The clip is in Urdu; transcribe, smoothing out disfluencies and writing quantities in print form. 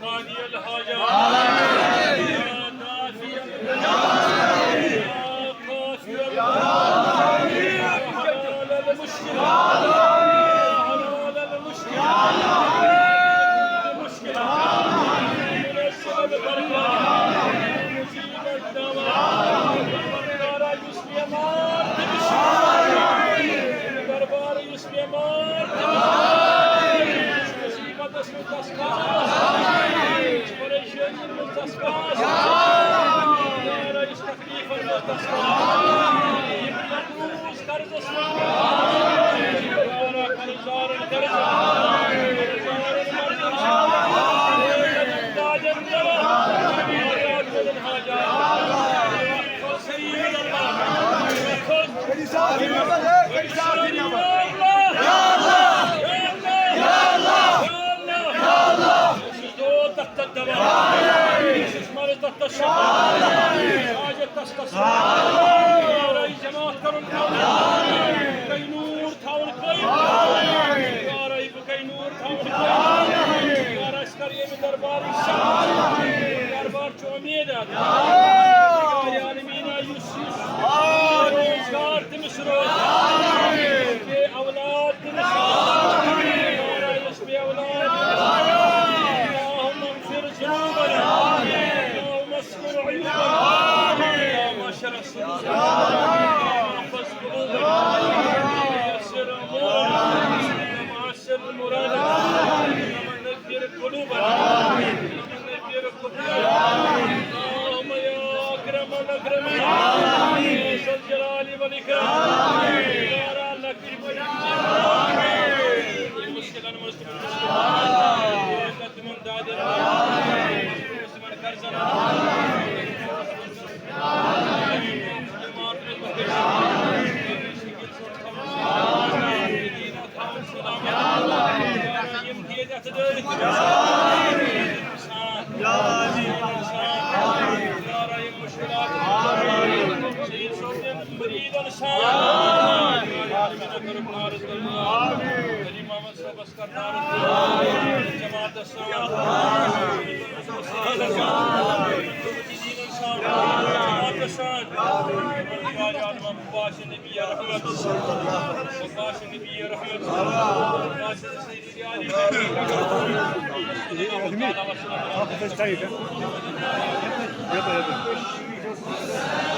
قاضي الحاجات يا دافي الحاجات يا قاسي الحاجات يا حلال المشكلات يا حلال المشكلات منزل البركات مجيب الدواء دربار يسلمان دربار يسلمان مصيبة اسم التسقاس بريشن المتسقاس يا رئيس تكليف المتسقاس يبلغوز كرز السلمان يا كرزار الكرز كرزار دربار چومیده عالمین یوسف روزگار تمش روزگار که اولاد تمش يشفي اولادنا اللهم اغفر ذنوبنا اللهم استر عيوبنا اللهم اشر الصدور واحفظ قلوبنا ويسر امورنا وعسر مرادنا ونذكر قلوبنا اللهم يا اكرم الاكرمين يا ذا الجلال والاكرام يا لك المشكله المسلم قدم دادنا من كرزنا Yapa yapa.